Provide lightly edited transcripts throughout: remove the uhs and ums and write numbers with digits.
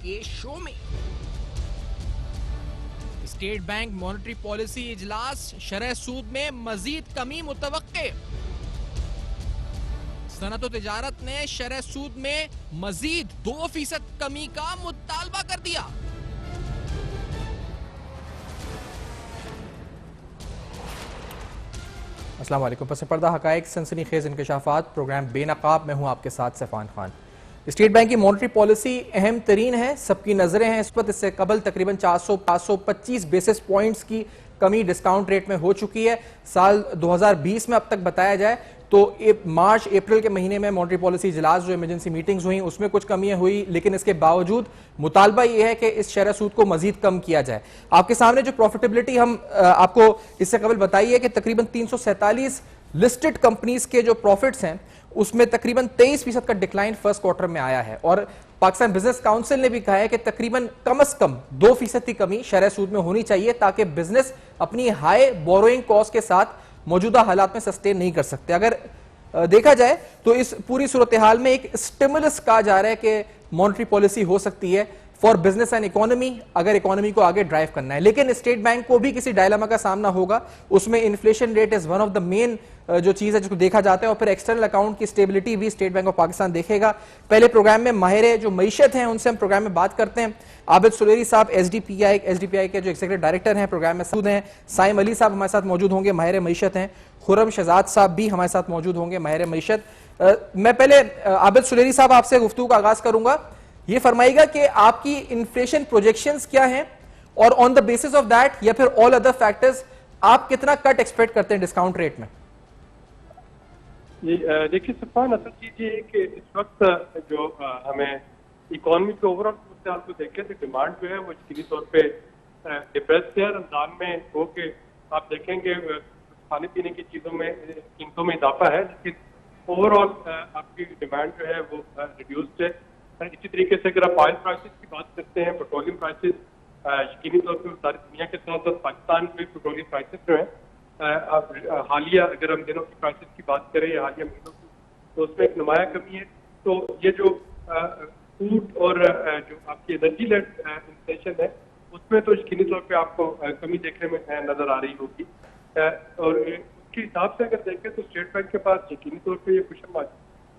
के शो में। State bank monetary policy इजलास, शरह सूद में मजीद कमी मुतवक्के। सनअत व तिजारत ने शरह सूद में मजीद 2% कमी का मुतालबा कर दिया। अस्सलाम वालेकुम। पस पर्दा हकायक सनसनीखेज इंकशाफात, प्रोग्राम बेनकाब में हूँ आपके साथ सैफान खान। स्टेट बैंक की मॉनेटरी पॉलिसी अहम तरीन है, सबकी नजरें हैं इस वक्त। इससे कबल तकरीबन 425 बेसिस पॉइंट्स की कमी डिस्काउंट रेट में हो चुकी है। साल 2020 में अब तक बताया जाए तो मार्च अप्रैल के महीने में मॉनेटरी पॉलिसी इजलास जो इमरजेंसी मीटिंग्स हुई उसमें कुछ कमियां हुई, लेकिन इसके बावजूद मुतालबा यह है कि इस शरह सूद को मजीद कम किया जाए। आपके सामने जो प्रॉफिटेबिलिटी हम आपको इससे कबल बताई है कि तकरीबन 347 लिस्टेड कंपनीज के जो प्रॉफिट्स हैं उसमें तकरीबन 23% का डिक्लाइन फर्स्ट क्वार्टर में आया है। और पाकिस्तान बिजनेस काउंसिल ने भी कहा है कि तकरीबन कम से कम 2% की कमी शरह सूद में होनी चाहिए ताकि बिजनेस अपनी हाई बोरोइंग कॉस्ट के साथ मौजूदा हालात में सस्टेन नहीं कर सकते। अगर देखा जाए तो इस पूरी सूरत हाल में एक स्टिमुलस कहा जा रहा है कि मॉनेटरी पॉलिसी हो सकती है फॉर बिजनेस एंड इकोनॉमी, अगर इकोनॉमी को आगे ड्राइव करना है। लेकिन स्टेट बैंक को भी किसी डायलेमा का सामना होगा। उसमें inflation rate is one of the main जो चीज है जिसको देखा जाता है, और फिर एक्सटर्नल अकाउंट की स्टेबिलिटी भी स्टेट बैंक ऑफ पाकिस्तान देखेगा। पहले प्रोग्राम में माहिर जो मईशत हैं उनसे हम प्रोग्राम में बात करते हैं। आबिद सुलेरी साहब एसडीपीआई के जो एग्जीक्यूटिव डायरेक्टर हैं प्रोग्राम में मौजूद हैं। साइम अली साहब हमारे साथ मौजूद होंगे, माहिर मईशत हैं। खुर्रम शहजाद साहब भी हमारे साथ मौजूद होंगे, माहिर मईशत। मैं पहले आबिद सुलेरी साहब आपसे गुफ्तगू का आगाज करूंगा। ये फरमाइएगा कि आपकी इन्फ्लेशन प्रोजेक्शंस क्या हैं और on the basis of that या फिर ऑल अदर फैक्टर्स आप कितना कट एक्सपेक्ट करते हैं डिस्काउंट रेट में? देखिए सफान, असल चीज ये है कि इस वक्त जो हमें इकोनॉमी के ओवरऑल सूरत को देखें तो डिमांड जो है वो यकीनी तौर पे डिप्रेस है। रमजान में हो के आप देखेंगे खाने पीने की चीजों में कीमतों में इजाफा है, लेकिन ओवरऑल आपकी डिमांड जो है वो रिड्यूस्ड है। इसी तरीके से अगर आप ऑयल प्राइसेस की बात करते हैं, पेट्रोलियम प्राइसेस यकीनी तौर पर सारी दुनिया के साथ साथ पाकिस्तान में पेट्रोलियम प्राइसेस जो है हालिया अगर हम दिनों की प्राइसेस की बात करें या हालिया महीनों की, तो उसमें एक नुमाया कमी है। तो ये जो फूड और जो आपकी एनर्जी लेड इन्फ्लेशन है उसमें तो यकीनी तौर पे आपको कमी देखने में नजर आ रही होगी। और उसके हिसाब से अगर देखें तो स्टेट बैंक के पास यकीनी तौर पे ये कुशन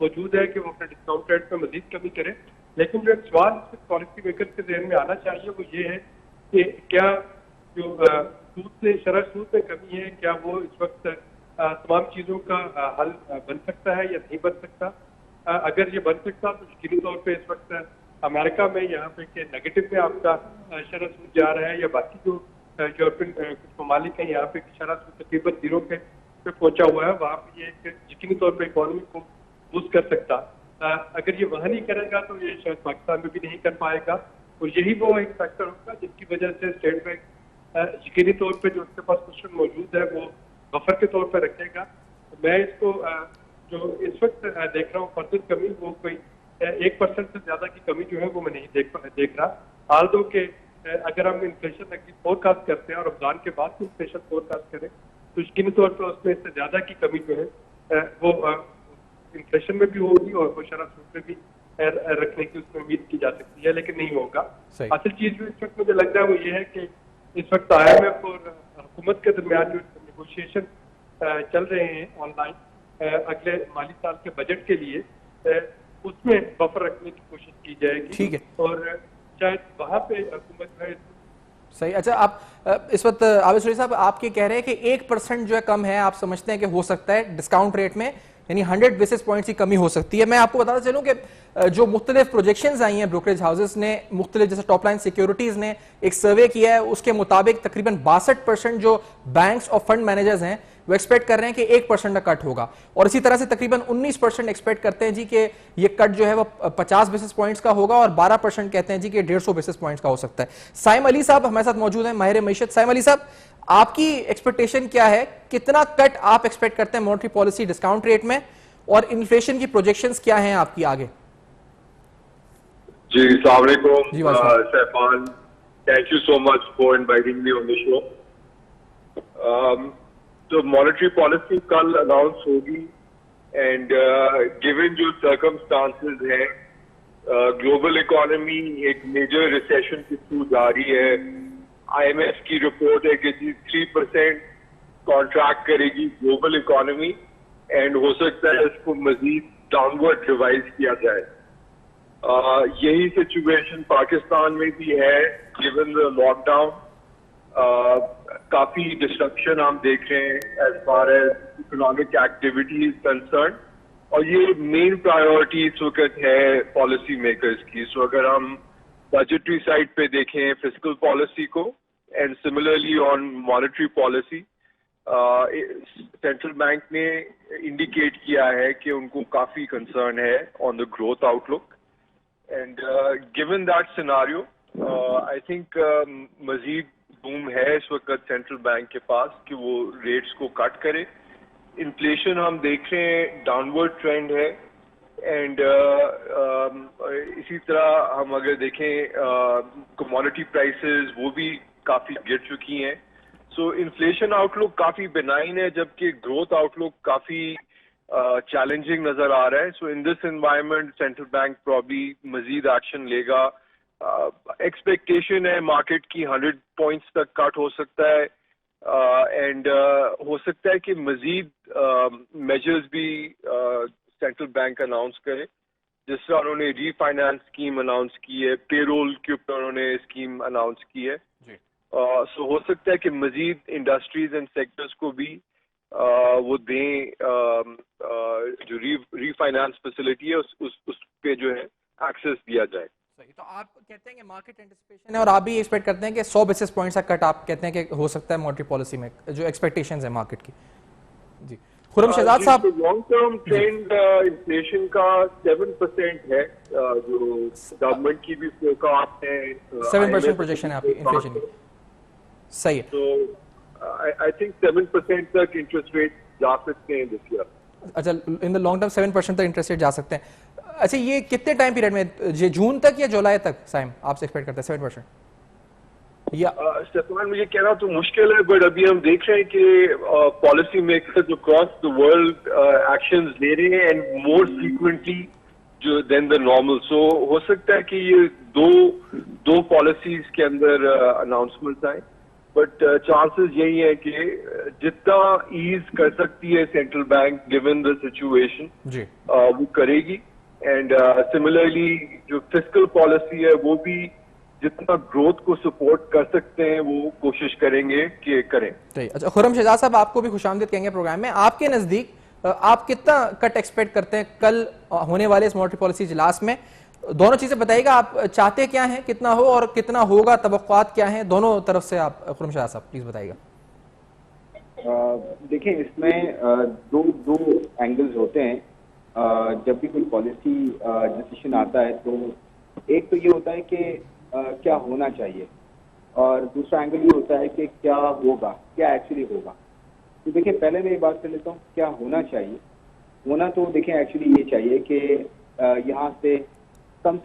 मौजूद है कि वो अपने डिस्काउंट रेट में मजीद कमी करे। लेकिन जो एक सवाल पॉलिसी मेकर के जहन में आना चाहिए वो ये है कि क्या जो सूद से शरह सूद में कमी है, क्या वो इस वक्त तमाम चीजों का हल बन सकता है या नहीं बन सकता। अगर ये बन सकता तो यकीनी तौर पे इस वक्त अमेरिका में यहाँ पे के नेगेटिव में आपका शरह सूद जा रहा है, या बाकी जो यूरोपियन कुछ ममालिक हैं यहाँ पे शरह सूद तकरीबन 0 पे पहुंचा हुआ है, वहाँ पे ये यकीनी तौर पर इकोनॉमी को बूस्ट कर सकता। अगर ये वहाँ नहीं करेगा तो ये शायद पाकिस्तान में भी नहीं कर पाएगा। और यही वो एक फैक्टर होगा जिसकी वजह से स्टेट बैंक यकीनी तौर पे जो उसके पास क्वेश्चन मौजूद है वो बफर के तौर पर रखेगा। मैं इसको जो इस वक्त देख रहा हूँ फर्दर कमी, वो कोई 1% से ज्यादा की कमी जो है वो मैं नहीं देख रहा। हाल दो के अगर हम इन्फ्लेशन की फोरकास्ट करते हैं और रमजान के बाद भी इन्फ्लेशन फोरकास्ट करें तो यकीनी तौर पर उसमें इससे ज्यादा की कमी जो है वो इन्फ्लेशन में भी होगी और वो शरह सूद में भी रखने की उसमें उम्मीद की जा सकती है, लेकिन नहीं होगा। असल चीज जो इस वक्त मुझे लग रहा है वो ये है कि इस वक्त IMF और हुकूमत के दरमियान जो नेगोशिएशन चल रहे हैं ऑनलाइन अगले माली साल के बजट के लिए, उसमें बफर रखने की कोशिश की जाएगी। ठीक है, और शायद वहां पे हुकूमत है। सही। अच्छा, आप इस वक्त आबिद सुलेरी साहब आपके कह रहे हैं कि 1% जो है कम है, आप समझते हैं कि हो सकता है डिस्काउंट रेट में, यानी 100 बेसिस पॉइंट्स की कमी हो सकती है। मैं आपको बताता चलूं कि जो मुख्तलिफ प्रोजेक्शंस आई हैं ब्रोकरेज हाउसेस ने, मुख्तलिफ जैसे टॉप लाइन सिक्योरिटीज ने एक सर्वे किया है, उसके मुताबिक तकरीबन 62% जो बैंक्स और फंड मैनेजर्स हैं वो एक्सपेक्ट कर रहे हैं कि 1% का कट होगा। और इसी तरह से तकरीबन 19% एक्सपेक्ट करते हैं जी कि ये कट जो है वो 50 बेसिस पॉइंट्स का होगा, और 12% कहते हैं जी कि 150 बेसिस पॉइंट्स का हो सकता है। साइम अली साहब हमारे साथ मौजूद हैं, माहिर मईशत। साइम अली साहब, आपकी एक्सपेक्टेशन क्या है, कितना कट आप एक्सपेक्ट करते हैं मॉनेटरी पॉलिसी डिस्काउंट रेट में, और इन्फ्लेशन की प्रोजेक्शंस क्या हैं आपकी आगे? जी, अस्सलाम वालेकुम Saifan, thank you so much for inviting me on the show. तो मॉनेटरी पॉलिसी कल अनाउंस होगी एंड गिवन जो सर्कमस्टांसेस हैं ग्लोबल इकोनॉमी एक मेजर रिसेशन के थ्रू जा रही है। IMF की रिपोर्ट है कि 3% कॉन्ट्रैक्ट करेगी ग्लोबल इकोनॉमी एंड हो सकता है इसको मजीद डाउनवर्ड रिवाइज किया जाए। यही सिचुएशन पाकिस्तान में भी है गिवन द लॉकडाउन। काफी डिस्ट्रक्शन हम देख रहे हैं as far as economic activity is concern, और ये मेन प्रायोरिटी इस वक्त है पॉलिसी मेकर्स की। सो अगर हम बजटरी साइड पे देखें फिस्कल पॉलिसी को and similarly on monetary policy, central bank ने इंडिकेट किया है कि उनको काफी कंसर्न है on the growth outlook and given that scenario I think मजीद रूम है इस वक्त सेंट्रल बैंक के पास कि वो रेट्स को कट करे। इन्फ्लेशन हम देख रहे हैं डाउनवर्ड ट्रेंड है एंड इसी तरह हम अगर देखें कमोडिटी प्राइसेस वो भी काफी गिर चुकी हैं। सो इन्फ्लेशन आउटलुक काफी बेनाइन है जबकि ग्रोथ आउटलुक काफी चैलेंजिंग नजर आ रहा है। So in this environment central bank probably मजीद एक्शन लेगा। एक्सपेक्टेशन है मार्केट की 100 पॉइंट्स तक कट हो सकता है एंड हो सकता है कि मजीद मेजर्स भी सेंट्रल बैंक अनाउंस करे, जिस तरह उन्होंने रीफाइनेंस स्कीम अनाउंस की है, पेरोल के ऊपर उन्होंने स्कीम अनाउंस की है। सो हो सकता है कि मजीद इंडस्ट्रीज एंड सेक्टर्स को भी वो दें जो रीफाइनेंस फैसिलिटी है उस पे जो है एक्सेस दिया जाए। तो आप कहते हैं कि मार्केट एंटिसिपेशन है और आप भी एक्सपेक्ट करते हैं कि 100 बेसिस पॉइंट्स का कट आप कहते हैं कि हो सकता है मॉनेटरी पॉलिसी में, जो एक्सपेक्टेशंस है मार्केट की। जी खुर्रम शहजाद साहब, लॉन्ग टर्म ट्रेंड इन्फ्लेशन का 7% है जो गवर्नमेंट की भी फोरकास्ट है। 7% प्रोजेक्शन है आपकी इन्फ्लेशन की, सही है। तो आई थिंक 7% तक इंटरेस्ट रेट जा सकते हैं दिस ईयर। अच्छा, इन द लॉन्ग टर्म 7% तक इंटरेस्ट रेट जा सकते हैं। अच्छा, ये कितने टाइम पीरियड में, ये जून तक या जुलाई तक साइम आपसे एक्सपेक्ट करते हैं 7%? या स्टेफान मुझे कहना तो मुश्किल है, बट अभी हम देख रहे हैं कि पॉलिसी मेकर्स जो क्रॉस द वर्ल्ड एक्शंस ले रहे हैं एंड मोर फ्रीक्वेंटली जो देन द नॉर्मल। सो हो सकता है कि ये दो पॉलिसीज के अंदर अनाउंसमेंट आए, बट चांसेस यही है कि जितना ईज कर सकती है central bank given the situation वो करेगी एंड सिमिलरली जो फिस्कल पॉलिसी है वो भी जितना ग्रोथ को सपोर्ट कर सकते हैं वो कोशिश करेंगे कि करें। अच्छा, खुर्रम शहजाद साहब आपको भी खुशामदीद कहेंगे प्रोग्राम में। आपके नजदीक आप कितना कट एक्सपेक्ट करते हैं कल होने वाले इस मॉनेटरी पॉलिसी इजलास में? दोनों चीजें बताइएगा, आप चाहते क्या हैं कितना हो और कितना होगा, तवक्कुआत क्या हैं, दोनों तरफ से आप खुर्रम शहजाद साहब प्लीज बताइएगा। देखिए इसमें दो एंगल्स होते हैं। जब भी कोई पॉलिसी डिसीजन आता है तो एक तो ये होता है कि क्या होना चाहिए, और दूसरा एंगल ये होता है कि क्या होगा, क्या एक्चुअली होगा। तो देखिए पहले मैं ये बात कर लेता हूँ क्या होना चाहिए। होना तो देखिए एक्चुअली ये चाहिए कि यहाँ से कम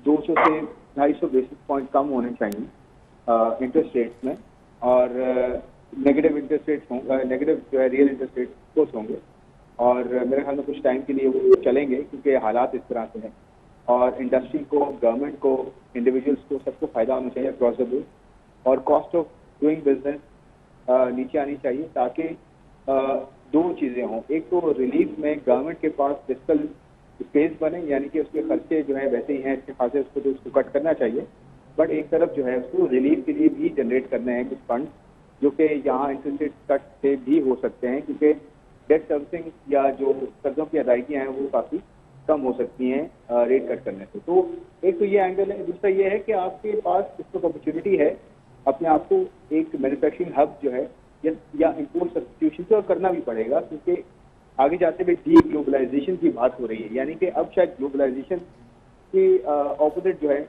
200 से 250 बेसिस पॉइंट कम होने चाहिए इंटरेस्ट रेट्स में, और नेगेटिव इंटरेस्ट रेट्स होंगे, नेगेटिव जो है रियल इंटरेस्ट रेट कोर्स होंगे, और मेरे ख्याल में कुछ टाइम के लिए वो चलेंगे क्योंकि हालात इस तरह से हैं। और इंडस्ट्री को, गवर्नमेंट को, इंडिविजुअल्स को, सबको फायदा होना चाहिए अक्रॉस द बोर्ड, और कॉस्ट ऑफ डूइंग बिजनेस नीचे आनी चाहिए ताकि दो चीज़ें हों। एक तो रिलीफ में गवर्नमेंट के पास फिस्कल स्पेस बने, यानी कि उसके खर्चे जो है वैसे ही हैं इसके खासे, उसको तो उसको कट करना चाहिए, बट एक तरफ जो है उसको रिलीफ के लिए भी जनरेट करने हैं कुछ फंड जो कि यहाँ इंटरेस्ट रेट कट से भी हो सकते हैं, क्योंकि डेट सर्विसिंग या जो कर्जों की अदायगियाँ हैं वो काफ़ी कम हो सकती हैं रेट कट करने से। तो एक तो ये एंगल है। दूसरा ये है कि आपके पास इस वक्त अपॉर्चुनिटी है अपने आप को एक मैन्युफैक्चरिंग हब जो है या इम्पोर्ट सब्स्टिट्यूशन तो करना भी पड़ेगा, क्योंकि आगे जाते हुए डी ग्लोबलाइजेशन की बात हो रही है, यानी कि अब शायद ग्लोबलाइजेशन की ऑपोजिट जो है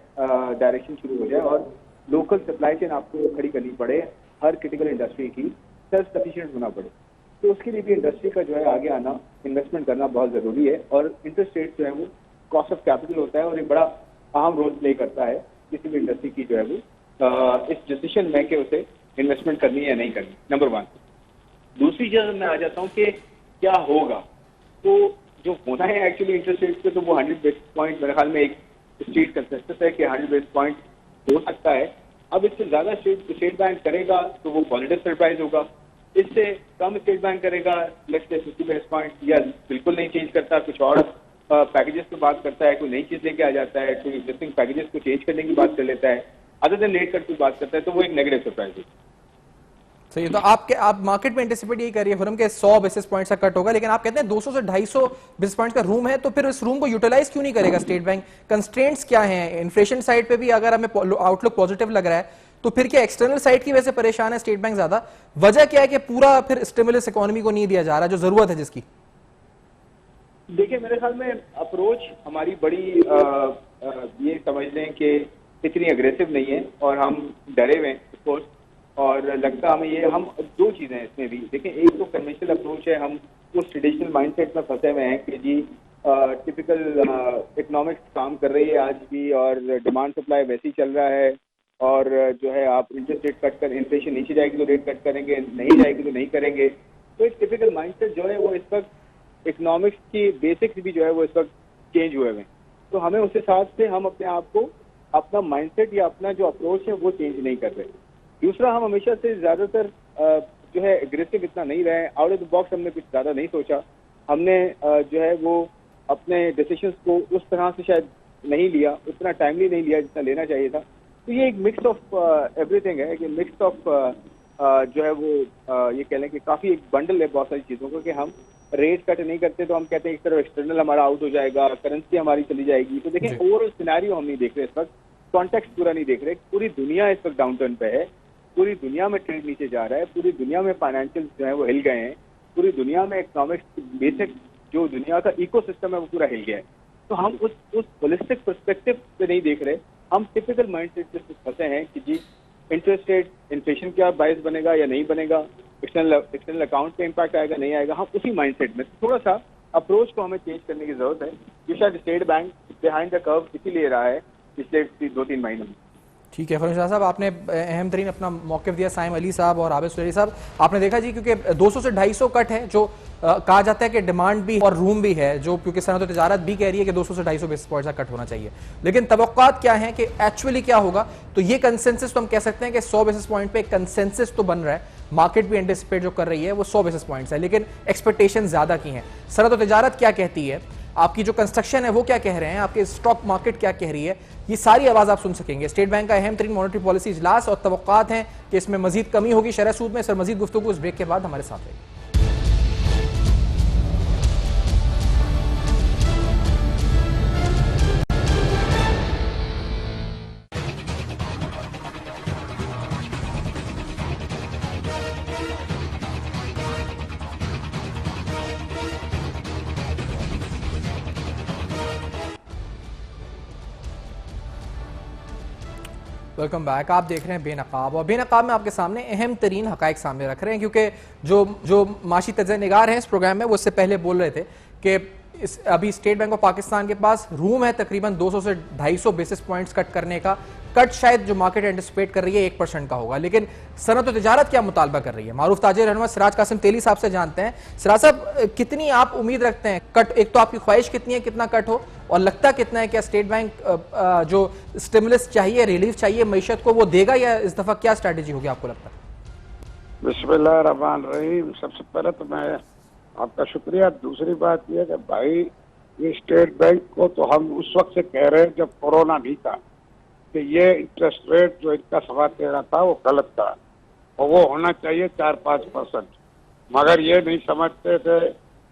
डायरेक्शन शुरू हो जाए और लोकल सप्लाई चेन आपको खड़ी करनी पड़े, हर क्रिटिकल इंडस्ट्री की सेल्फ सफिशिएंट होना पड़े। तो उसके लिए भी इंडस्ट्री का जो है आगे आना, इन्वेस्टमेंट करना बहुत ज़रूरी है, और इंटरेस्ट रेट जो है वो कॉस्ट ऑफ कैपिटल होता है और एक बड़ा अहम रोल प्ले करता है किसी भी इंडस्ट्री की जो है वो इस डिसीजन में कि उसे इन्वेस्टमेंट करनी है या नहीं करनी, नंबर 1। दूसरी चीज़ मैं आ जाता हूँ कि क्या होगा। तो जो होना है एक्चुअली इंटरेस्ट रेट पे, तो वो 100 बेसिस पॉइंट मेरे ख्याल में एक स्ट्रीट कंसेंसस है कि 100 बेसिस पॉइंट हो सकता है। अब इससे ज्यादा स्टेट बैंक करेगा तो वो पॉजिटिव सरप्राइज होगा, इससे कम स्टेट बैंक करेगा लेट्स से 50 बेसिस पॉइंट या बिल्कुल नहीं चेंज करता, कुछ और पैकेजेस की बात करता है, कोई नई चीज लेके आ जाता है, कोई एग्जिस्टिंग पैकेजेस को चेंज करने की बात कर लेता है, अदर देन रेट कट की बात करता है, तो वो एक नेगेटिव सरप्राइज है। सही, तो आप मार्केट में एंटिसिपेट यही कर रही है फर्म के 100 बेसिस पॉइंट्स का कट होगा, लेकिन आप कहते हैं 200 से 250 बेसिस पॉइंट्स का रूम है, तो फिर इस रूम को यूटिलाइज क्यों नहीं करेगा स्टेट बैंक? कंस्ट्रेंट्स क्या हैं? इन्फ्लेशन साइड पे भी अगर हमें आउटलुक पॉजिटिव लग रहा है, तो फिर क्या एक्सटर्नल साइड की वजह से परेशान है स्टेट बैंक ज्यादा? वजह क्या है कि पूरा फिर स्टिमुलस इकोनॉमी को नहीं दिया जा रहा जो जरूरत है जिसकी? देखिए, मेरे ख्याल में अप्रोच हमारी बड़ी ये समझ लें कि इतनी अग्रेसिव नहीं है और हम डरे हुए हैं कोर्स, और लगता हमें ये हम दो चीजें हैं इसमें भी। देखिए, एक तो कन्वेंशनल अप्रोच है, हम उस ट्रेडिशनल माइंडसेट में फंसे हुए हैं कि जी टिपिकल इकोनॉमिक्स काम कर रही है आज भी और डिमांड सप्लाई वैसे ही चल रहा है, और जो है आप इंटरेस्ट रेट कट कर, इन्फ्लेशन नीचे जाएगी तो रेट कट करेंगे, नहीं जाएगी तो नहीं करेंगे। तो एक टिपिकल माइंडसेट जो है वो इस वक्त इकोनॉमिक्स की बेसिक्स भी जो है वो इस वक्त चेंज हुए हुए हैं। तो हमें उस हिसाब से हम अपने आप को, अपना माइंडसेट या अपना जो अप्रोच है वो चेंज नहीं कर रहे। दूसरा, हम हमेशा से ज्यादातर जो है एग्रेसिव इतना नहीं रहे, आउट ऑफ द बॉक्स हमने कुछ ज्यादा नहीं सोचा, हमने जो है वो अपने डिसीजंस को उस तरह से शायद नहीं लिया, उतना टाइमली नहीं लिया जितना लेना चाहिए था। तो ये एक मिक्स ऑफ एवरीथिंग है, कि मिक्स ऑफ जो है वो ये कह लें कि काफी एक बंडल है बहुत सारी चीजों को, कि हम रेट कट नहीं करते तो हम कहते हैं एक तरफ एक्सटर्नल हमारा आउट हो जाएगा, करेंसी हमारी चली जाएगी। तो देखें, ओवरऑल सिनेरियो हम नहीं देख रहे इस वक्त, कॉन्टेक्स्ट पूरा नहीं देख रहे। पूरी दुनिया इस वक्त डाउनटर्न पे है, पूरी दुनिया में ट्रेड नीचे जा रहा है, पूरी दुनिया में फाइनेंशियल जो है वो हिल गए हैं, पूरी दुनिया में इकोनॉमिक्स बेसिक जो दुनिया का इकोसिस्टम है वो पूरा हिल गया है। तो हम उस होलिस्टिक पर्सपेक्टिव पे नहीं देख रहे, हम टिपिकल माइंडसेट पे फंसे हैं कि जी इंटरेस्ट रेट, इन्फ्लेशन क्या बायस बनेगा या नहीं बनेगा, एक्सटर्नल अकाउंट पे इम्पैक्ट आएगा नहीं आएगा, हम उसी माइंडसेट में। थोड़ा सा अप्रोच को हमें चेंज करने की जरूरत है, जो शायद state bank behind the curve इसीलिए रहा है पिछले 2-3 महीनों में। ठीक है फरम शाह साहब, आपने अहम तरीन अपना मौक़िफ़ दिया। साइम अली साहब और आबिद सुलेरी साहब, आपने देखा जी, क्योंकि 200 से 250 कट है, जो कहा जाता है कि डिमांड भी और रूम भी है, जो क्योंकि सनअत और तिजारत भी कह रही है कि 200 से 250 बेसिस पॉइंट्स का कट होना चाहिए, लेकिन तवक्कुआत क्या है कि एक्चुअली क्या होगा? तो ये कंसेंसस तो हम कह सकते हैं कि 100 बेसिस पॉइंट पे कंसेंसस तो बन रहा है, मार्केट भी एंटिसिपेट जो कर रही है वो 100 बेसिस पॉइंट्स है, लेकिन एक्सपेक्टेशन ज्यादा की हैं। सनअत और तिजारत क्या कहती है, आपकी जो कंस्ट्रक्शन है वो क्या कह रहे हैं, आपके स्टॉक मार्केट क्या कह रही है, ये सारी आवाज आप सुन सकेंगे। स्टेट बैंक का अहम तरीन मॉनेटरी पॉलिसी इजलास और तवक्कुआत हैं कि इसमें मजीद कमी होगी शरह सूद में। सर, मजीद गुफ्तगू इस ब्रेक के बाद हमारे साथ रहेगी। Welcome back. आप देख रहे हैं बेनकाब, और बेनकाब में आपके सामने अहम तरीन हकाइक सामने रख रहे हैं, क्योंकि जो माशी तज्ज़िया निगार हैं इस प्रोग्राम में वो इससे पहले बोल रहे थे कि अभी स्टेट बैंक ऑफ पाकिस्तान के पास रूम है तकरीबन 200 से 250 बेसिस पॉइंट्स कट करने का। कट शायद जो मार्केट एंटिसिपेट कर रही है 1% का होगा, लेकिन सनअत और तिजारत क्या मुतालबा कर रही है? मारूफ ताजिर रहनुमा सिराज कासिम तेली साहब से जानते हैं। सिराज साहब, कितनी आप उम्मीद रखते हैं कट? एक तो आपकी ख्वाहिश कितनी है कितना कट हो, और लगता कितना है? क्या स्टेट बैंक जो स्टिमुलस चाहिए, रिलीफ चाहिए मैशत को, वो देगा, या इस दफा क्या स्ट्रैटेजी होगी आपको लगता है? बिस्मिल्लाह रहमान रहीम। सबसे पहले तो मैं आपका शुक्रिया। दूसरी बात यह कि भाई, ये स्टेट बैंक को तो हम उस वक्त से कह रहे हैं जब कोरोना नहीं था कि ये इंटरेस्ट रेट जो इनका 13.25 था वो गलत था, और वो होना चाहिए 4-5%, मगर ये नहीं समझते थे।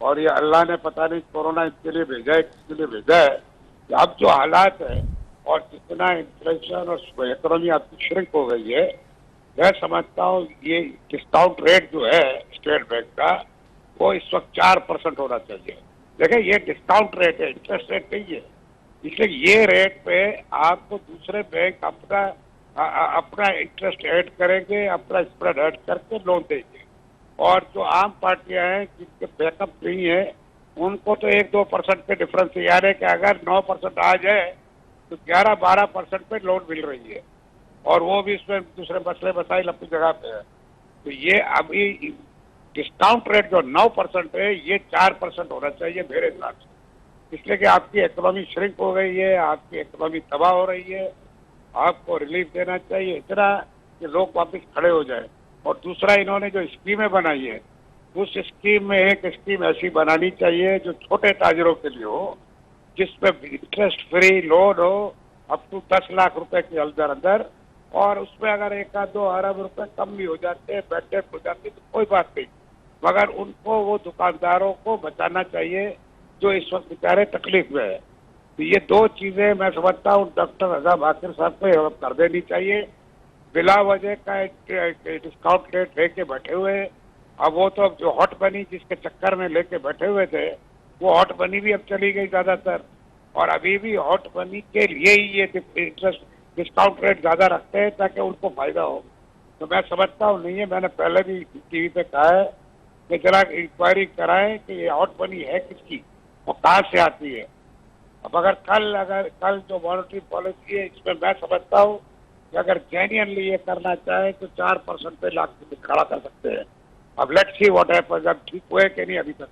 और ये अल्लाह ने पता नहीं कोरोना इनके लिए भेजा है, किसके लिए भेजा है। अब जो हालात है और जितना इन्फ्लेशन और इकोनॉमी आपकी श्रिंक हो गई है, मैं समझता हूँ ये डिस्काउंट रेट जो है स्टेट बैंक का वो इस वक्त 4% होना चाहिए। देखिए, ये डिस्काउंट रेट है, इंटरेस्ट रेट नहीं है, इसलिए ये रेट पे आपको दूसरे बैंक अपना इंटरेस्ट ऐड करेंगे, अपना स्प्रेड ऐड करके लोन देंगे। और जो आम पार्टियां हैं जिनके बैकअप नहीं है, उनको तो 1-2% पे डिफरेंस याद है कि अगर 9% आ जाए तो 11-12% पे लोन मिल रही है, और वो भी इसमें दूसरे मसले मसाइल अपनी जगह पे है। तो ये अभी डिस्काउंट रेट जो 9% है, ये 4% होना चाहिए मेरे हिसाब से। इसलिए कि आपकी इकोनॉमी श्रिंक हो गई है, आपकी इकोनॉमी तबाह हो रही है, आपको रिलीफ देना चाहिए इतना कि लोग वापस खड़े हो जाए। और दूसरा, इन्होंने जो स्कीमें बनाई है, उस स्कीम में एक स्कीम ऐसी बनानी चाहिए जो छोटे ताजरों के लिए हो, जिसमें इंटरेस्ट फ्री लोन हो अप टू 10 लाख रुपए के अंदर अंदर, और उसमें अगर 1-2 अरब रुपए कम भी हो जाते हैं, बैड डेट हो जाती है तो कोई बात नहीं, मगर उनको, वो दुकानदारों को बचाना चाहिए जो इस वक्त बेचारे तकलीफ में है। तो ये 2 चीजें मैं समझता हूँ डॉक्टर रजा बाकिर साहब को कर देनी चाहिए। बिला वजह का डिस्काउंट रेट लेके बैठे हुए, अब वो तो जो हॉट मनी जिसके चक्कर में लेके बैठे हुए थे, वो हॉट मनी भी अब चली गई ज्यादातर, और अभी भी हॉट मनी के लिए ही ये इंटरेस्ट डिस्काउंट रेट ज्यादा रखते हैं ताकि उनको फायदा हो। तो मैं समझता हूँ नहीं है, मैंने पहले भी टीवी पे कहा है कि जरा इंक्वायरी कराएं कि ये हॉट मनी है किसकी और कहाँ से आती है। अब अगर कल जो मॉनेटरी पॉलिसी है, इसमें मैं समझता हूँ कि अगर जेन्युइनली ये करना चाहे तो 4% पे लाख खड़ा कर सकते हैं। अब लेट्स सी व्हाट हैपेंस, अब ठीक हुए कि नहीं अभी तक।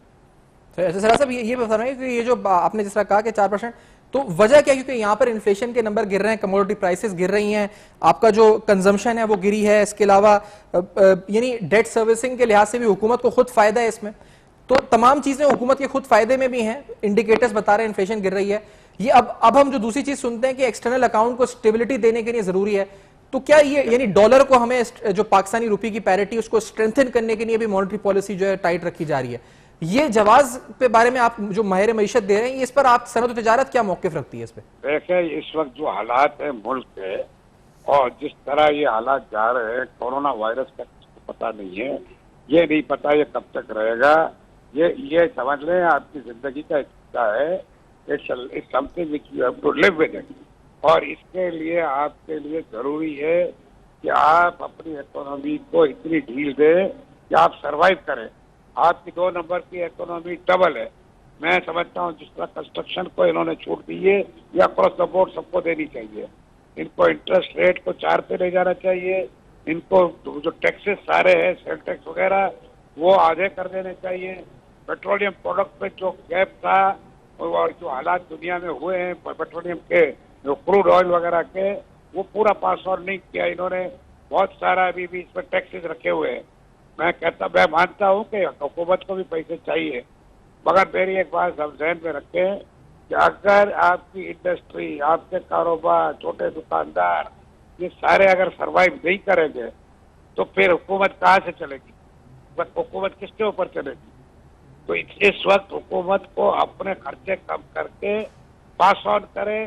तो ऐसे सर साहब ये बता रहे हैं कि ये जो आपने जिस तरह कहा कि 4%, तो वजह क्या है? क्योंकि यहाँ पर इन्फ्लेशन के नंबर गिर रहे हैं, कमोडिटी प्राइसेस गिर रही हैं, आपका जो कंजम्पशन है वो गिरी है, इसके अलावा यानी डेट सर्विसिंग के लिहाज से भी हुकूमत को खुद फायदा है इसमें। तो तमाम चीजें हुकूमत के खुद फायदे में भी हैं, इंडिकेटर्स बता रहे हैं इन्फ्लेशन गिर रही है। ये अब हम जो दूसरी चीज सुनते हैं कि एक्सटर्नल अकाउंट को स्टेबिलिटी देने के लिए जरूरी है, तो क्या ये यानी डॉलर को हमें जो पाकिस्तानी रुपये की पैरिटी उसको स्ट्रेंथन करने के लिए भी मॉनेटरी पॉलिसी जो है टाइट रखी जा रही है? ये जवाज पे बारे में आप जो माहिर मईशत दे रहे हैं, इस पर आप सनअत तिजारत क्या मौकिफ रखती है इस पे? देखिए, इस वक्त जो हालात है मुल्क के और जिस तरह ये हालात जा रहे हैं, कोरोना वायरस का पता नहीं है, ये नहीं पता ये कब तक रहेगा। ये समझ लें आपकी जिंदगी का हिस्सा है, it's something which you have to live with it. और इसके लिए आपके लिए जरूरी है कि आप अपनी इकोनॉमी को इतनी ढील दें कि आप सरवाइव करें। आपकी 2 नंबर की इकोनॉमी डबल है। मैं समझता हूँ जिस तरह कंस्ट्रक्शन को इन्होंने छूट दी है, या अक्रॉस द बोर्ड सबको देनी चाहिए। इनको इंटरेस्ट रेट को 4 पे ले जाना चाहिए, इनको जो टैक्सेस सारे हैं, सेल टैक्स वगैरह, वो आधे कर देने चाहिए। पेट्रोलियम प्रोडक्ट पे जो गैप था और जो हालात दुनिया में हुए हैं पेट्रोलियम के, जो क्रूड ऑयल वगैरह के, वो पूरा पास ऑन नहीं किया इन्होंने। बहुत सारा अभी भी इसमें टैक्सेस रखे हुए हैं। मैं मानता हूँ कि हुकूमत को भी पैसे चाहिए, मगर मेरी एक बात हम ध्यान में रखें कि अगर आपकी इंडस्ट्री, आपके कारोबार, छोटे दुकानदार, ये सारे अगर सरवाइव नहीं करेंगे तो फिर हुकूमत कहाँ से चलेगी? हुकूमत किसके ऊपर चलेगी? तो इस वक्त हुकूमत को अपने खर्चे कम करके पास ऑन करे।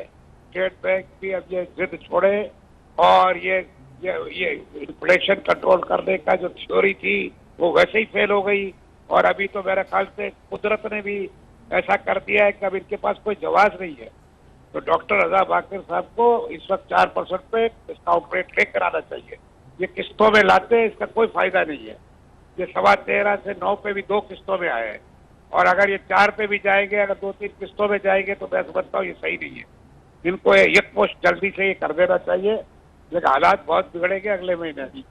स्टेट बैंक भी अब ये जिद छोड़े, और ये इन्फ्लेशन कंट्रोल करने का जो थ्योरी थी वो वैसे ही फेल हो गई। और अभी तो मेरे ख्याल से कुदरत ने भी ऐसा कर दिया है कि अब इनके पास कोई जवाब नहीं है। तो डॉक्टर रजा बाकिर साहब को इस वक्त 4% पे डिस्काउंट रेट लेकर आना चाहिए। ये किस्तों में लाते हैं, इसका कोई फायदा नहीं है। ये 13.25 से 9 पे भी 2 किस्तों में आए हैं, और अगर ये 4 पे भी जाएंगे, अगर 2-3 किस्तों में जाएंगे, तो मैं समझता हूँ ये सही नहीं है। इनको एक पोस्ट जल्दी से ये कर देना चाहिए, लेकिन हालात बहुत बिगड़ेंगे अगले महीने भी।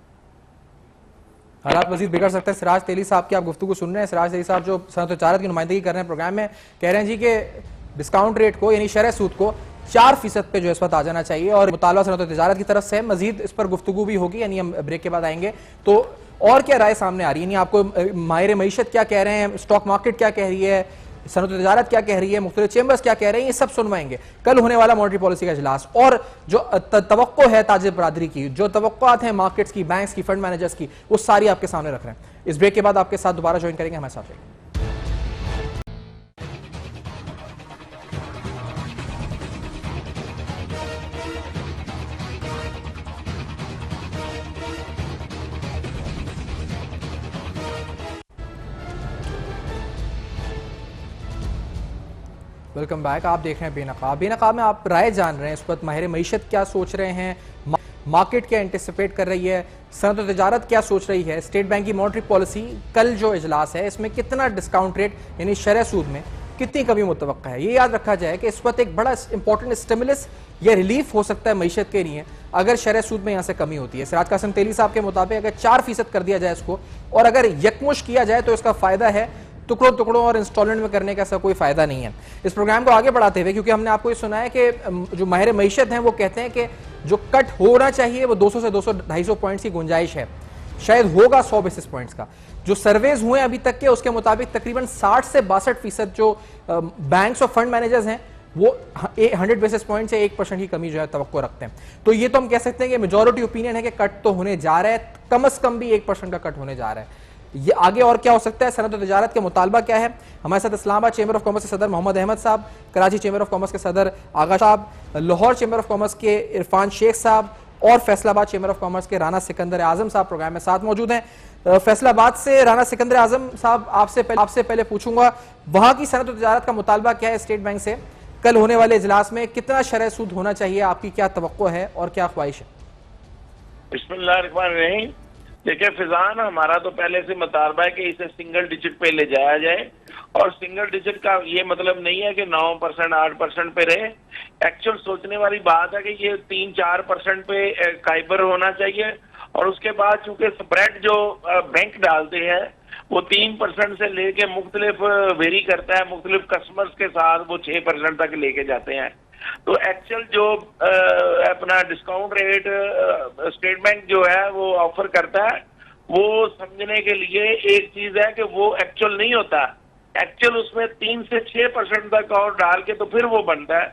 हालात मजीद बिगड़ सकते हैं। सिराज तेली साहब की आप गुफ्तगू सुन रहे हैं। सिराज तेली साहब जो सनअत तिजारत की नुमाइंदगी कर रहे हैं प्रोग्राम में, कह रहे हैं जी कि डिस्काउंट रेट को यानी शरह सूद को 4% पे जो इस वक्त आ जाना चाहिए, और मुतालबा सनअत तिजारत की तरफ से मजीद इस पर गुफ्तगू भी होगी, यानी हम ब्रेक के बाद आएंगे। तो और क्या राय सामने आ रही है, यानी आपको माहिर मईशत क्या कह रहे हैं, स्टॉक मार्केट क्या कह रही है, सनअत तिजारत क्या कह रही है, मुख्तलिफ चेंबर्स क्या कह रहे हैं, ये सब सुनवाएंगे। कल होने वाला मॉनेटरी पॉलिसी का इजलास और जो तवक्को है ताजिर बरादरी की, जो तवक्कुआत हैं मार्केट्स की, बैंक्स की, फंड मैनेजर्स की, वो सारी आपके सामने रख रहे हैं। इस ब्रेक के बाद आपके साथ दोबारा ज्वाइन करेंगे, हमारे साथ रहिए। Welcome back. आप देख रहे हैं बेनकाब। बेनकाब में आप राय जान रहे हैं, इस वक्त माहिर मईशत क्या सोच रहे हैं, मार्केट क्या एंटिसिपेट कर रही है, सनअत तिजारत क्या सोच रही है, स्टेट बैंक की मॉनेटरी पॉलिसी कल जो इजलास है इसमें कितना डिस्काउंट रेट यानी शरह सूद में कितनी कमी मुतवक्का है। ये याद रखा जाए कि इस वक्त एक बड़ा इंपॉर्टेंट स्टिमुलस या रिलीफ हो सकता है मईशत के लिए अगर शरह सूद में यहाँ से कमी होती है। सिराज कासिम तेली साहब के मुताबिक अगर 4% कर दिया जाए इसको, और अगर यकमुश किया जाए तो इसका फायदा है टुकड़ों टुकड़ों और इंस्टॉलमेंट में करने का ऐसा कोई फायदा नहीं है। इस प्रोग्राम को आगे बढ़ाते हुए, क्योंकि हमने आपको ये सुना है कि जो माहिर मईशत हैं वो कहते हैं कि जो कट होना चाहिए वो 200 से 200-250 पॉइंट्स की गुंजाइश है, शायद होगा 100 बेसिस पॉइंट्स का। जो सर्वेज हुए अभी तक के उसके मुताबिक तकरीबन 60 से 62% जो बैंक्स और फंड मैनेजर्स हैं वो 100 बेसिस पॉइंट से 1% की कमी जो है तवक्को रखते हैं। तो ये तो हम कह सकते हैं कि मेजॉरिटी ओपिनियन है कि कट तो होने जा रहा है, कम से कम भी 1% का कट होने जा रहा है। ये आगे और क्या हो सकता है, सनअत और तिजारत के मुतालबा क्या है? हमारे साथ इस्लामाबाद चेंबर ऑफ कॉमर्स के सदर मोहम्मद अहमद साहब, कराची चेंबर ऑफ कॉमर्स के सदर आगा साहब, लाहौर चेंबर ऑफ कॉमर्स के इरफान शेख साहब और फैसलाबाद चेंबर ऑफ कॉमर्स के राना सिकंदर आजम साहब प्रोग्राम में साथ मौजूद हैं। फैसलाबाद से राना सिकंदर आजम साहब, आपसे पहले पूछूंगा वहां की सनअत और तिजारत का मुतालबा क्या है स्टेट बैंक से? कल होने वाले इजलास में कितना शरह सूद होना चाहिए, आपकी क्या तवक्को है और क्या ख्वाहिश है? बिस्मिल्लाहिर्रहमानिर्रहीम। देखिए फिजान, हमारा तो पहले से मुतालबा है कि इसे सिंगल डिजिट पे ले जाया जाए, और सिंगल डिजिट का ये मतलब नहीं है कि 9% 8% पे रहे। एक्चुअल सोचने वाली बात है कि ये 3-4% पे काइबर होना चाहिए, और उसके बाद चूंकि स्प्रेड जो बैंक डालते हैं वो 3% से लेके मुख्तलिफ वेरी करता है, मुख्तलिफ कस्टमर्स के साथ वो 6% तक लेके जाते हैं। तो एक्चुअल जो अपना डिस्काउंट रेट स्टेट बैंक जो है वो ऑफर करता है, वो समझने के लिए एक चीज है कि वो एक्चुअल नहीं होता। एक्चुअल उसमें 3 से 6% तक और डाल के तो फिर वो बनता है।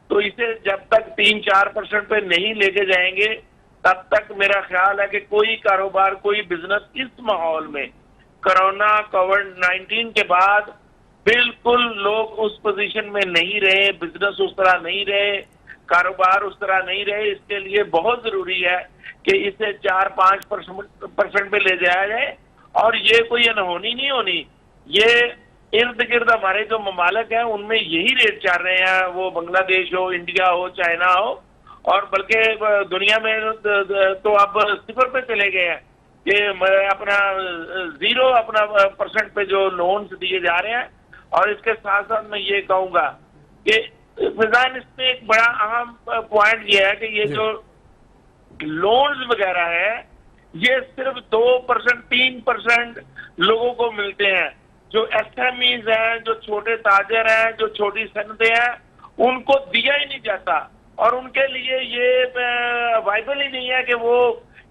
तो इसे जब तक 3-4% पे नहीं लेके जाएंगे तब तक मेरा ख्याल है कि कोई कारोबार, कोई बिजनेस इस माहौल में, कोरोना कोविड-19 के बाद बिल्कुल लोग उस पोजीशन में नहीं रहे, बिजनेस उस तरह नहीं रहे, कारोबार उस तरह नहीं रहे। इसके लिए बहुत जरूरी है कि इसे 4-5% पे ले जाया जाए, और ये कोई अनहोनी नहीं होनी। ये इर्द गिर्द हमारे जो ममालिक हैं उनमें यही रेट चल रहे हैं, वो बांग्लादेश हो, इंडिया हो, चाइना हो, और बल्कि दुनिया में तो अब 0 पे चले गए हैं कि अपना 0 अपना % पे जो लोन्स दिए जा रहे हैं। और इसके साथ साथ मैं ये कहूंगा कि फिजान, इसमें एक बड़ा अहम पॉइंट ये है कि ये जो लोन्स वगैरह है ये सिर्फ 2% 3% लोगों को मिलते हैं। जो SMEs हैं, जो छोटे ताजर हैं, जो छोटी सनतें हैं, उनको दिया ही नहीं जाता, और उनके लिए ये वाइबल ही नहीं है कि वो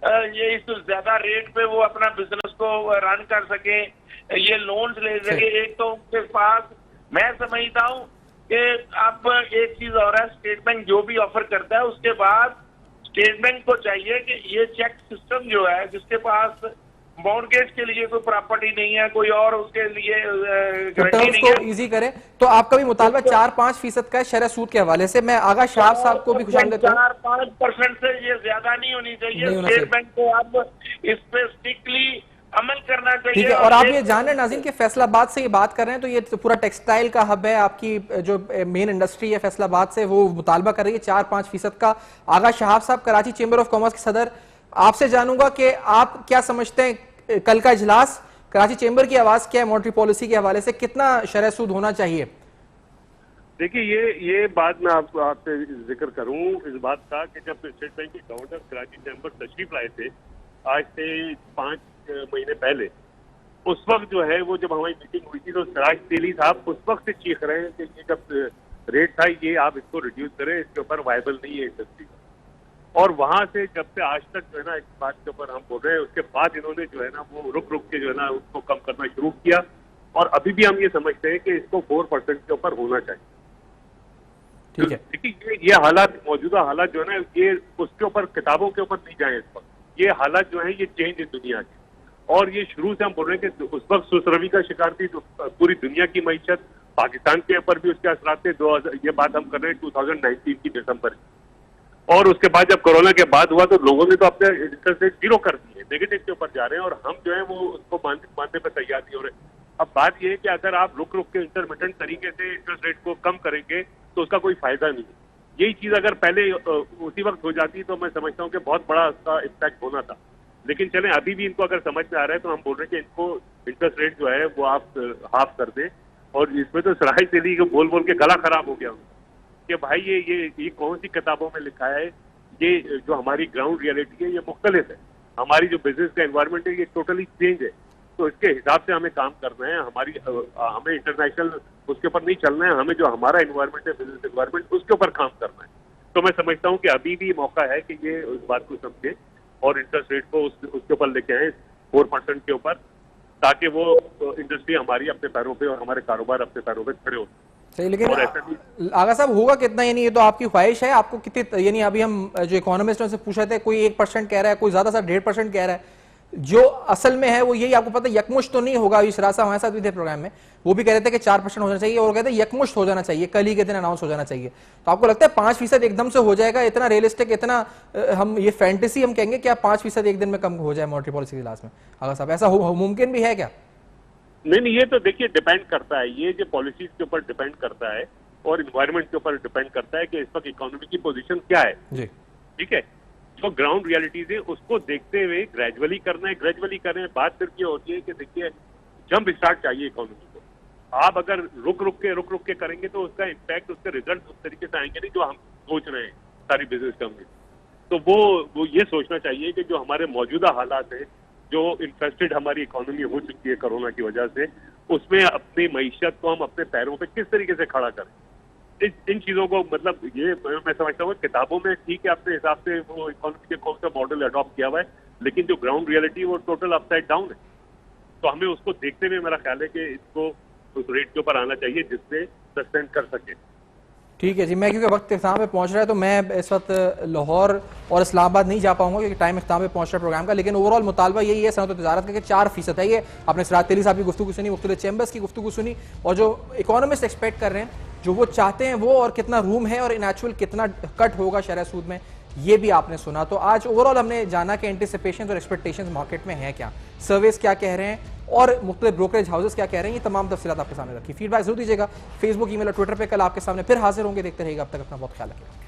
ये इस ज्यादा रेट पे वो अपना बिजनेस को रन कर सके, ये लोन्स ले सके। एक तो उनके पास, मैं समझता हूँ कि अब एक चीज और है, स्टेट बैंक जो भी ऑफर करता है उसके बाद स्टेट बैंक को चाहिए कि ये चेक सिस्टम जो है, जिसके पास मॉर्गेज के लिए कोई प्रॉपर्टी नहीं है, कोई और उसके लिए गारंटी नहीं है, इजी करे। तो आपका भी मुतालबा 4-5% का शरह सूद के हवाले से। मैं आगा शाह साहब को भी खुशामदीद करूं। 4-5% से ये ज्यादा नहीं होनी चाहिए। स्टेट बैंक को अब इस पे स्ट्रिक्टली अमल करना चाहिए। ठीक है, और आप ये जान रहे हैं नाज़रीन कि फैसलाबाद से ये बात कर रहे हैं, तो ये पूरा टेक्सटाइल का हब है, आपकी जो मेन इंडस्ट्री है फैसलाबाद से, वो मुतालबा कर रही है 4-5% का। आगा शहाब साहब, कराची चेंबर ऑफ कॉमर्स के सदर, आपसे जानूंगा कि आप क्या समझते हैं कल का इजलास, कराची चेंबर की आवाज क्या है मॉनेटरी पॉलिसी के हवाले से, कितना शरह सूद होना चाहिए? देखिए, ये बात मैं आपसे जिक्र करूं इस बात का कि जब स्टेट बैंक के गवर्नर कराची चैम्बर तशरीफ लाए थे आज से 5 महीने पहले, उस वक्त जो है वो जब हमारी मीटिंग हुई थी तो सिराज तेली साहब उस वक्त से चीख रहे हैं कि ये जब रेट था ये आप इसको रिड्यूस करें, इसके ऊपर वायबल नहीं है इंडस्ट्री। और वहां से जब से आज तक जो है ना इस बात के ऊपर हम बोल रहे हैं, उसके बाद इन्होंने जो है ना वो रुक के जो है ना उसको कम करना शुरू किया, और अभी भी हम ये समझते हैं कि इसको 4% के ऊपर होना चाहिए। ठीक है, देखिए ये हालात, मौजूदा हालात जो है ना, ये उसके ऊपर, किताबों के ऊपर नहीं जाए इस वक्त। ये हालात जो है ये चेंज है दुनिया की, और ये शुरू से हम बोल रहे हैं कि उस वक्त सुसरवी का शिकार थी तो पूरी दुनिया की मईशत, पाकिस्तान के ऊपर भी उसके असरात थे। 2000, ये बात हम कर रहे हैं 2019 की दिसंबर की, और उसके बाद जब कोरोना के बाद हुआ तो लोगों ने तो अपने इंटरेस्ट रेट 0 कर दिए, नेगेटिव के ऊपर जा रहे हैं, और हम जो है वो उसको मानने पर तैयार नहीं हो रहे। अब बात यह है कि अगर आप रुक के इंटरमिटेंट तरीके से इंटरेस्ट रेट को कम करेंगे तो उसका कोई फायदा नहीं है। यही चीज अगर पहले उसी वक्त हो जाती तो मैं समझता हूँ कि बहुत बड़ा उसका इम्पैक्ट होना था। लेकिन चलें, अभी भी इनको अगर समझ में आ रहा है तो हम बोल रहे हैं कि इनको इंटरेस्ट रेट जो है वो आप हाफ कर दें। और इसमें तो सराय तेली को बोल के गला खराब हो गया कि भाई ये कौन सी किताबों में लिखा है, ये जो हमारी ग्राउंड रियलिटी है ये मुख्तलिफ है, हमारी जो बिजनेस का एनवायरनमेंट है ये टोटली चेंज है। तो इसके हिसाब से हमें काम करना है। हमें इंटरनेशनल उसके ऊपर नहीं चलना है, हमें जो हमारा एनवायरमेंट है, बिजनेस एनवायरमेंट, उसके ऊपर काम करना है। तो मैं समझता हूँ कि अभी भी मौका है कि ये उस बात को समझे और इंटरेस्ट रेट को उसके ऊपर लेके आए 4% के ऊपर, ताकि वो इंडस्ट्री हमारी अपने पैरों पे और हमारे कारोबार अपने पैरों पे खड़े हो। सही, लेकिन आगा साहब होगा कितना, यानी ये तो आपकी ख्वाहिश है, आपको कितने, यानी अभी हम जो इकोनॉमिस्ट से पूछ रहे थे, कोई 1% कह रहा है, कोई ज्यादा सा 1.5% कह रहा है, जो असल में है वो यही, आपको पता है यकमुश्त तो नहीं होगा। शराज साहब हमारे साथ भी थे प्रोग्राम में, वो भी कह रहे थे कि 4% हो जाना चाहिए और कहते हैं यकमुश्त हो जाना चाहिए, कल ही के दिन अनाउंस हो जाना चाहिए। तो आपको लगता है 5% एकदम से हो जाएगा? इतना रियलिस्टिक, इतना हम ये फैंटेसी हम कहेंगे क्या 5% एक दिन में कम हो जाए मॉनेटरी पॉलिसी के लास्ट में? आगा साहब ऐसा मुमकिन भी है क्या? नहीं, ये तो देखिए डिपेंड करता है, ये जो पॉलिसीज के ऊपर डिपेंड करता है और इन्वायरमेंट के ऊपर डिपेंड करता है कि इस वक्त इकोनॉमी की पोजीशन क्या है जी। ठीक है, जो ग्राउंड रियलिटीज है उसको देखते हुए ग्रेजुअली करना है, ग्रेजुअली करें। बात सिर्फ ये होती है कि देखिए जंप स्टार्ट चाहिए इकोनॉमी को। आप अगर रुक रुक के करेंगे तो उसका इम्पैक्ट, उसके रिजल्ट उस तरीके से आएंगे नहीं जो हम सोच रहे हैं सारी बिजनेस कंपनी। तो वो ये सोचना चाहिए कि जो हमारे मौजूदा हालात है, जो इन्फेस्टेड हमारी इकोनॉमी हो चुकी है कोरोना की वजह से, उसमें अपनी मईशत को हम अपने पैरों पे किस तरीके से खड़ा करें। इन चीजों को मतलब ये मैं समझता हूँ किताबों में ठीक है अपने हिसाब से वो इकोनॉमी के कौन सा मॉडल अडॉप्ट किया हुआ है, लेकिन जो ग्राउंड रियलिटी वो टोटल अपसाइड डाउन है। तो हमें उसको देखते हुए मेरा ख्याल है कि इसको उस रेट के ऊपर आना चाहिए जिससे सस्टेन कर सके। ठीक है जी, मैं क्योंकि वक्त इख्तिताम पे पहुंच रहा है तो मैं इस वक्त लाहौर और इस्लामाबाद नहीं जा पाऊंगा क्योंकि टाइम इख्तिताम पे पहुंच रहा है प्रोग्राम का। लेकिन ओवरऑल मुतालबा यही है सनअत तजारत का कि 4% है। ये आपने सिराज तेली साहब की गुफ्तगू सुनी, मुख्तलिफ चैम्बर्स की गुफ्तगू सुनी, और जो इकोनॉमिस्ट एक्सपेक्ट कर रहे हैं, जो वो चाहते हैं वो, और कितना रूम है और इन एक्चुअल कितना कट होगा शरह सूद में, ये भी आपने सुना। तो आज ओवरऑल हमने जाना कि एंटिसिपेशन और एक्सपेक्टेशन मार्केट में है क्या, सर्वेस क्या कह रहे हैं और मुख्तलिफ ब्रोकरेज हाउसेस क्या कह रहे हैं, ये तमाम तफसीलात आपके सामने रखी। फीडबैक जरूर दीजिएगा, फेसबुक, ईमेल और ट्विटर पे। कल आपके सामने फिर हाजिर होंगे, देखते रहिएगा। अब तक अपना बहुत ख्याल रखिएगा।